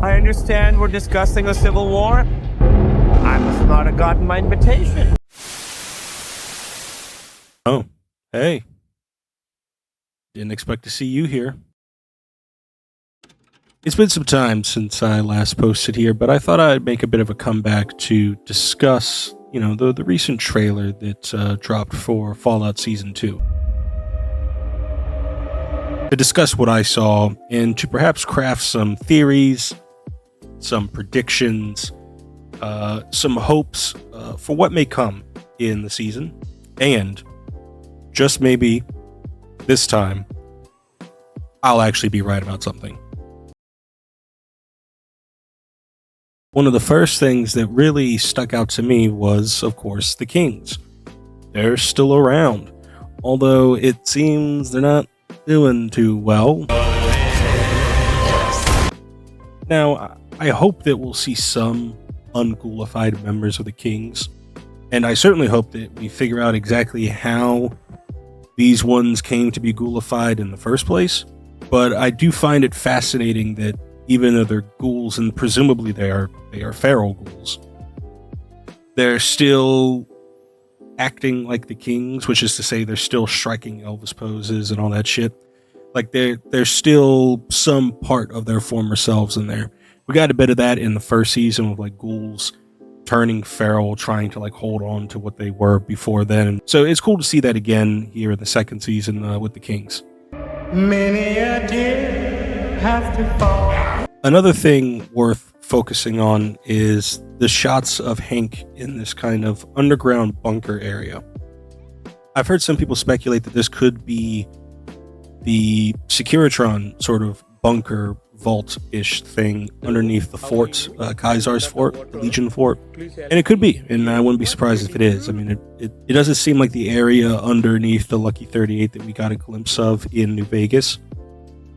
I understand we're discussing a civil war. I must not have gotten my invitation. Oh, hey. Didn't expect to see you here. It's been some time since I last posted here, but I thought I'd make a bit of a comeback to discuss, the recent trailer that dropped for Fallout Season 2. To discuss what I saw and to perhaps craft some theories, some predictions, some hopes for what may come in the season, and just maybe this time I'll actually be right about something. One of the first things that really stuck out to me was, of course, the Kings. They're still around, although it seems they're not doing too well. Now, I hope that we'll see some unghoulified members of the Kings, and I certainly hope that we figure out exactly how these ones came to be ghoulified in the first place. But I do find it fascinating that even though they're ghouls, and presumably they are feral ghouls, they're still acting like the Kings, which is to say they're still striking Elvis poses and all that shit. Like there's still some part of their former selves in there. We got a bit of that in the first season with like ghouls turning feral, trying to like hold on to what they were before then. So it's cool to see that again here in the second season with the Kings. Many a deer have to fall. Another thing worth focusing on is the shots of Hank in this kind of underground bunker area. I've heard some people speculate that this could be the Securitron sort of bunker vault-ish thing underneath the fort, Kaisar's fort, the Legion fort. And it could be, and I wouldn't be surprised if it is. I mean, it doesn't seem like the area underneath the Lucky 38 that we got a glimpse of in New Vegas.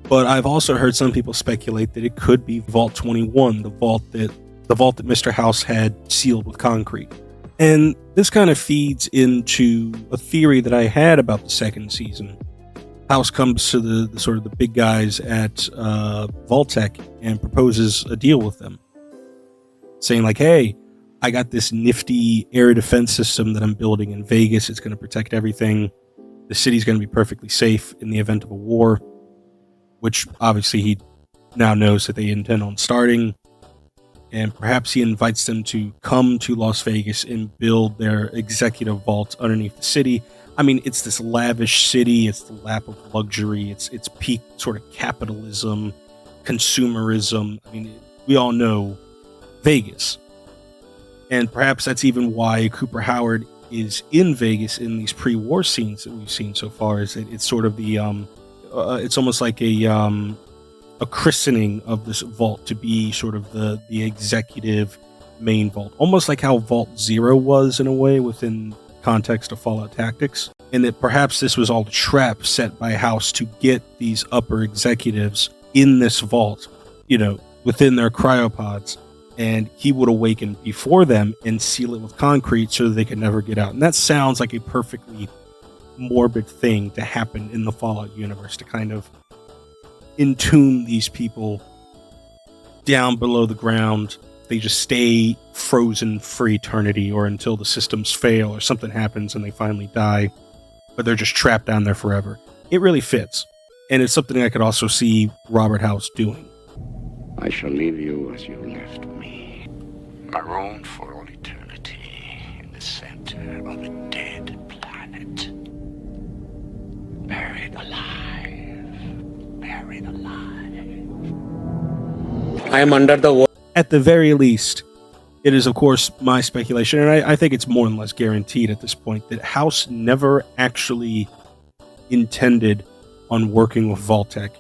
But I've also heard some people speculate that it could be Vault 21, the vault that Mr. House had sealed with concrete. And this kind of feeds into a theory that I had about the second season. House comes to the sort of the big guys at Vault-Tec and proposes a deal with them, saying like, hey, I got this nifty air defense system that I'm building in Vegas. It's going to protect everything. The city's going to be perfectly safe in the event of a war, which obviously he now knows that they intend on starting. And perhaps he invites them to come to Las Vegas and build their executive vault underneath the city. I mean, it's this lavish city. It's the lap of luxury. It's peak sort of capitalism, consumerism. I mean, we all know Vegas. And perhaps that's even why Cooper Howard is in Vegas in these pre-war scenes that we've seen so far. Is it's sort of the it's almost like a christening of this vault to be sort of the executive main vault, almost like how Vault Zero was in a way within context of Fallout Tactics, and that perhaps this was all a trap set by House to get these upper executives in this vault, within their cryopods, and he would awaken before them and seal it with concrete so that they could never get out. And that sounds like a perfectly morbid thing to happen in the Fallout universe, to kind of entomb these people down below the ground. They just stay frozen for eternity, or until the systems fail or something happens and they finally die, but they're just trapped down there forever. It really fits, and it's something I could also see Robert House doing. I shall leave you as you left me, marooned for all eternity in the center of a dead planet, buried alive, buried alive. I am under the At the very least, it is, of course, my speculation, and I think it's more than less guaranteed at this point, that House never actually intended on working with Vault-Tec.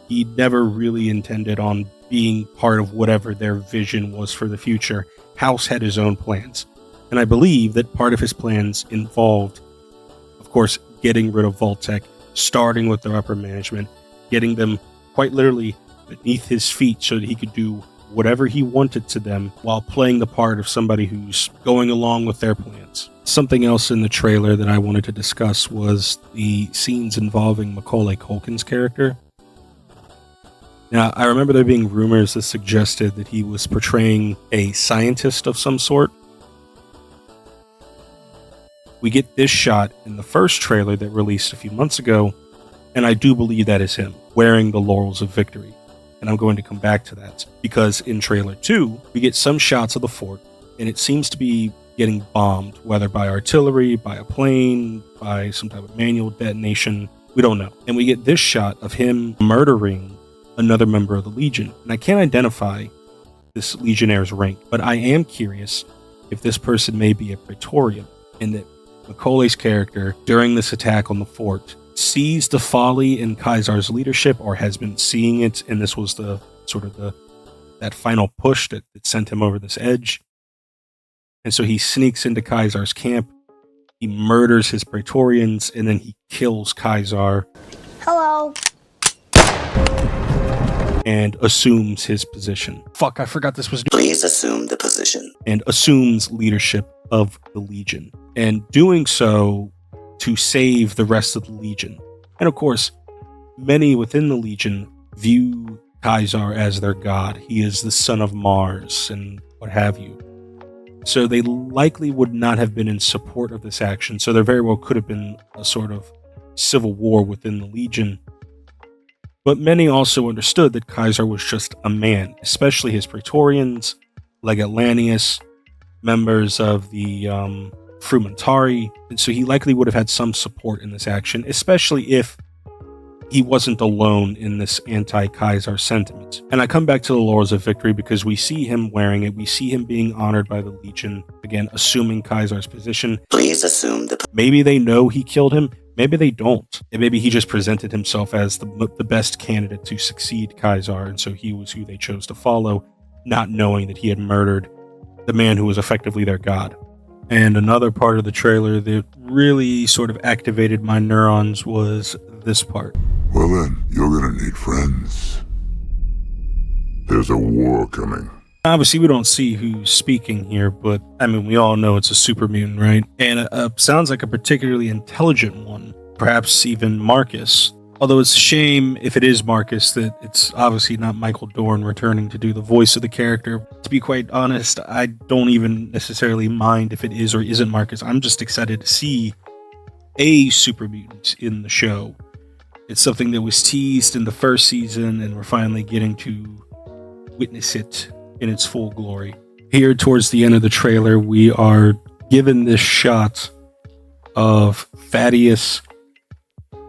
He never really intended on being part of whatever their vision was for the future. House had his own plans, and I believe that part of his plans involved, of course, getting rid of Vault-Tec, starting with their upper management, getting them quite literally beneath his feet so that he could do whatever he wanted to them while playing the part of somebody who's going along with their plans. Something else in the trailer that I wanted to discuss was the scenes involving Macaulay Culkin's character. Now, I remember there being rumors that suggested that he was portraying a scientist of some sort. We get this shot in the first trailer that released a few months ago, and I do believe that is him, wearing the laurels of victory. And I'm going to come back to that, because in trailer 2, we get some shots of the fort, and it seems to be getting bombed, whether by artillery, by a plane, by some type of manual detonation. We don't know. And we get this shot of him murdering another member of the Legion. And I can't identify this Legionnaire's rank, but I am curious if this person may be a Praetorian, and that Macaulay's character, during this attack on the fort, sees the folly in Kaisar's leadership, or has been seeing it, and this was the sort of that final push that sent him over this edge. And so he sneaks into Kaisar's camp, he murders his Praetorians, and then he kills Kaisar. Hello. And assumes his position. Fuck, I forgot this was... Please assume the position. And assumes leadership of the Legion. And doing so to save the rest of the Legion. And of course, many within the Legion view Kaisar as their god. He is the son of Mars and what have you. So they likely would not have been in support of this action. So there very well could have been a sort of civil war within the Legion. But many also understood that Kaisar was just a man, especially his Praetorians, Legate Lanius, members of the Frumentarii, and so he likely would have had some support in this action, especially if he wasn't alone in this anti-Kaisar sentiment. And I come back to the Laurels of Victory because we see him wearing it, we see him being honored by the Legion, again, assuming Kaisar's position. Please assume the... Maybe they know he killed him, maybe they don't. And maybe he just presented himself as the best candidate to succeed Kaisar, and so he was who they chose to follow, not knowing that he had murdered the man who was effectively their god. And another part of the trailer that really sort of activated my neurons was this part. Well then, you're gonna need friends. There's a war coming. Obviously, we don't see who's speaking here, but I mean, we all know it's a super mutant, right? And sounds like a particularly intelligent one, perhaps even Marcus. Although it's a shame, if it is Marcus, that it's obviously not Michael Dorn returning to do the voice of the character. To be quite honest, I don't even necessarily mind if it is or isn't Marcus. I'm just excited to see a super mutant in the show. It's something that was teased in the first season, and we're finally getting to witness it in its full glory. Here, towards the end of the trailer, we are given this shot of Thaddeus,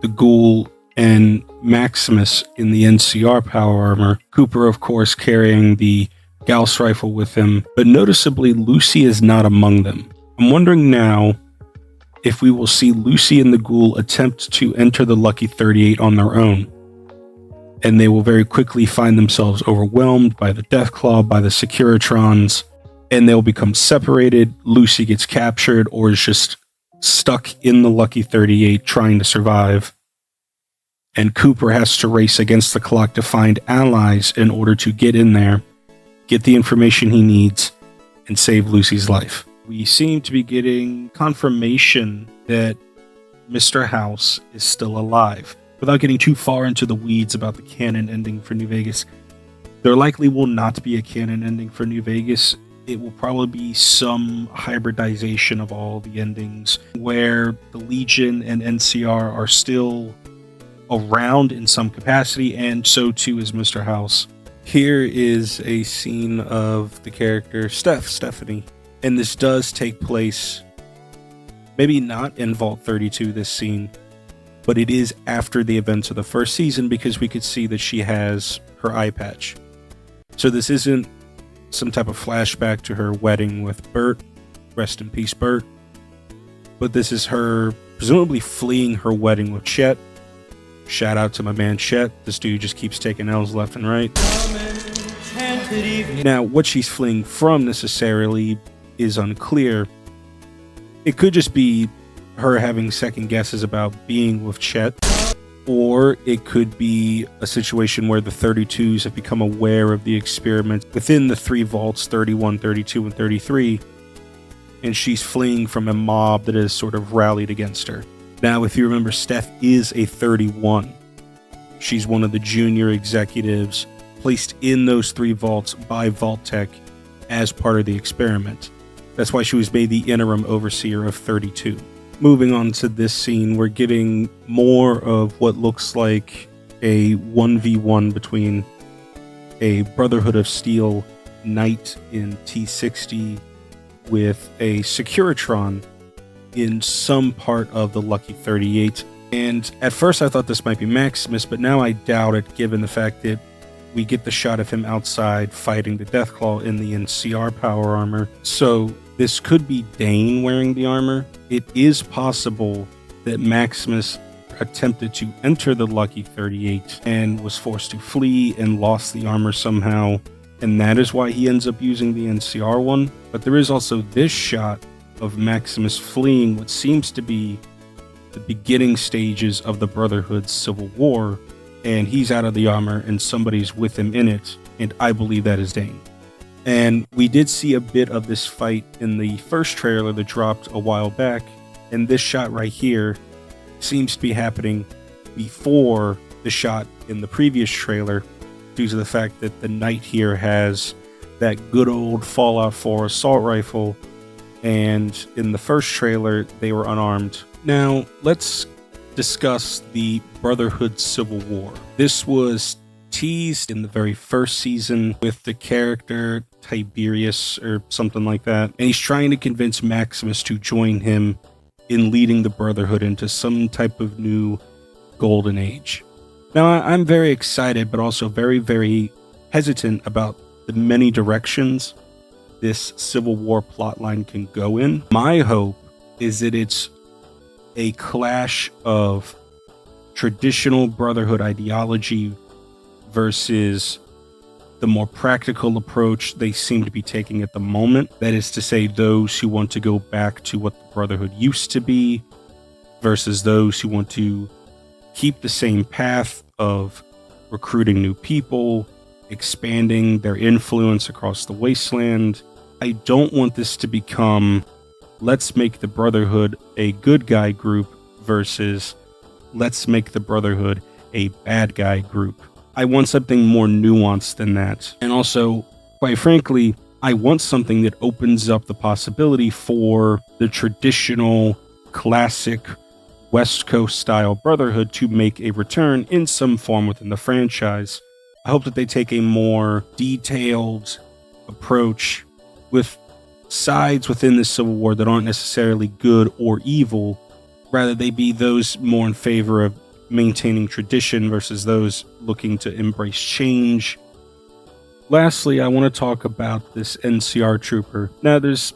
the Ghoul, and Maximus in the NCR power armor. Cooper, of course, carrying the Gauss rifle with him, but noticeably Lucy is not among them. I'm wondering now if we will see Lucy and the Ghoul attempt to enter the Lucky 38 on their own, and they will very quickly find themselves overwhelmed by the Deathclaw, by the Securitrons, and they'll become separated. Lucy gets captured or is just stuck in the Lucky 38 trying to survive. And Cooper has to race against the clock to find allies in order to get in there, get the information he needs, and save Lucy's life. We seem to be getting confirmation that Mr. House is still alive. Without getting too far into the weeds about the canon ending for New Vegas, there likely will not be a canon ending for New Vegas. It will probably be some hybridization of all the endings where the Legion and NCR are still around in some capacity, and so too is Mr. House. Here is a scene of the character Stephanie, and this does take place, maybe not in Vault 32, this scene, but it is after the events of the first season because we could see that she has her eye patch. So this isn't some type of flashback to her wedding with Bert, rest in peace Bert, but this is her presumably fleeing her wedding with Chet. Shout out to my man Chet. This dude just keeps taking L's left and right. Now, what she's fleeing from necessarily is unclear. It could just be her having second guesses about being with Chet, or it could be a situation where the 32s have become aware of the experiment within the three vaults, 31, 32, and 33, and she's fleeing from a mob that has sort of rallied against her. Now, if you remember, Steph is a 31, She's one of the junior executives placed in those 3 vaults by Vault Tech as part of the experiment. That's why she was made the interim overseer of 32. Moving on to this scene, we're getting more of what looks like a 1v1 between a Brotherhood of Steel knight in T60 with a Securitron in some part of the Lucky 38. And at first I thought this might be Maximus, but now I doubt it given the fact that we get the shot of him outside fighting the Deathclaw in the NCR power armor. So this could be Dane wearing the armor. It is possible that Maximus attempted to enter the Lucky 38 and was forced to flee and lost the armor somehow, and that is why he ends up using the NCR one. But there is also this shot of Maximus fleeing what seems to be the beginning stages of the Brotherhood's civil war, and he's out of the armor and somebody's with him in it, and I believe that is Dane. And we did see a bit of this fight in the first trailer that dropped a while back, and this shot right here seems to be happening before the shot in the previous trailer, due to the fact that the knight here has that good old Fallout 4 assault rifle, and in the first trailer they were unarmed. Now let's discuss the Brotherhood Civil War. This was teased in the very first season with the character Tiberius or something like that, and he's trying to convince Maximus to join him in leading the Brotherhood into some type of new golden age. Now I'm very excited, but also very, very hesitant about the many directions this Civil War plotline can go in. My hope is that it's a clash of traditional Brotherhood ideology versus the more practical approach they seem to be taking at the moment. That is to say, those who want to go back to what the Brotherhood used to be versus those who want to keep the same path of recruiting new people, expanding their influence across the wasteland. I don't want this to become, let's make the Brotherhood a good guy group versus let's make the Brotherhood a bad guy group. I want something more nuanced than that. And also, quite frankly, I want something that opens up the possibility for the traditional, classic West Coast style Brotherhood to make a return in some form within the franchise. I hope that they take a more detailed approach with sides within the Civil War that aren't necessarily good or evil. Rather, they be those more in favor of maintaining tradition versus those looking to embrace change. Lastly, I want to talk about this NCR trooper. Now, there's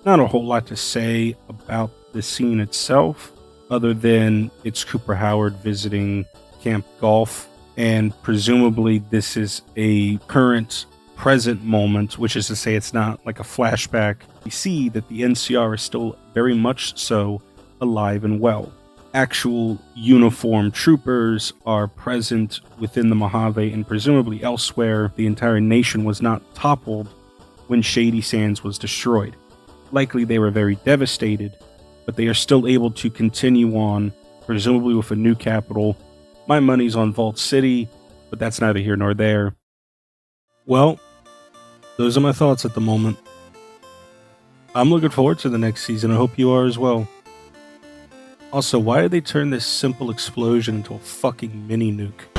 not a whole lot to say about the scene itself, other than it's Cooper Howard visiting Camp Golf, and presumably this is a current present moment, which is to say it's not like a flashback. We see that the NCR is still very much so alive and well. Actual uniformed troopers are present within the Mojave and presumably elsewhere. The entire nation was not toppled when Shady Sands was destroyed. Likely they were very devastated, but they are still able to continue on, presumably with a new capital. My money's on Vault City, but that's neither here nor there. Well, those are my thoughts at the moment. I'm looking forward to the next season. I hope you are as well. Also, why did they turn this simple explosion into a fucking mini nuke?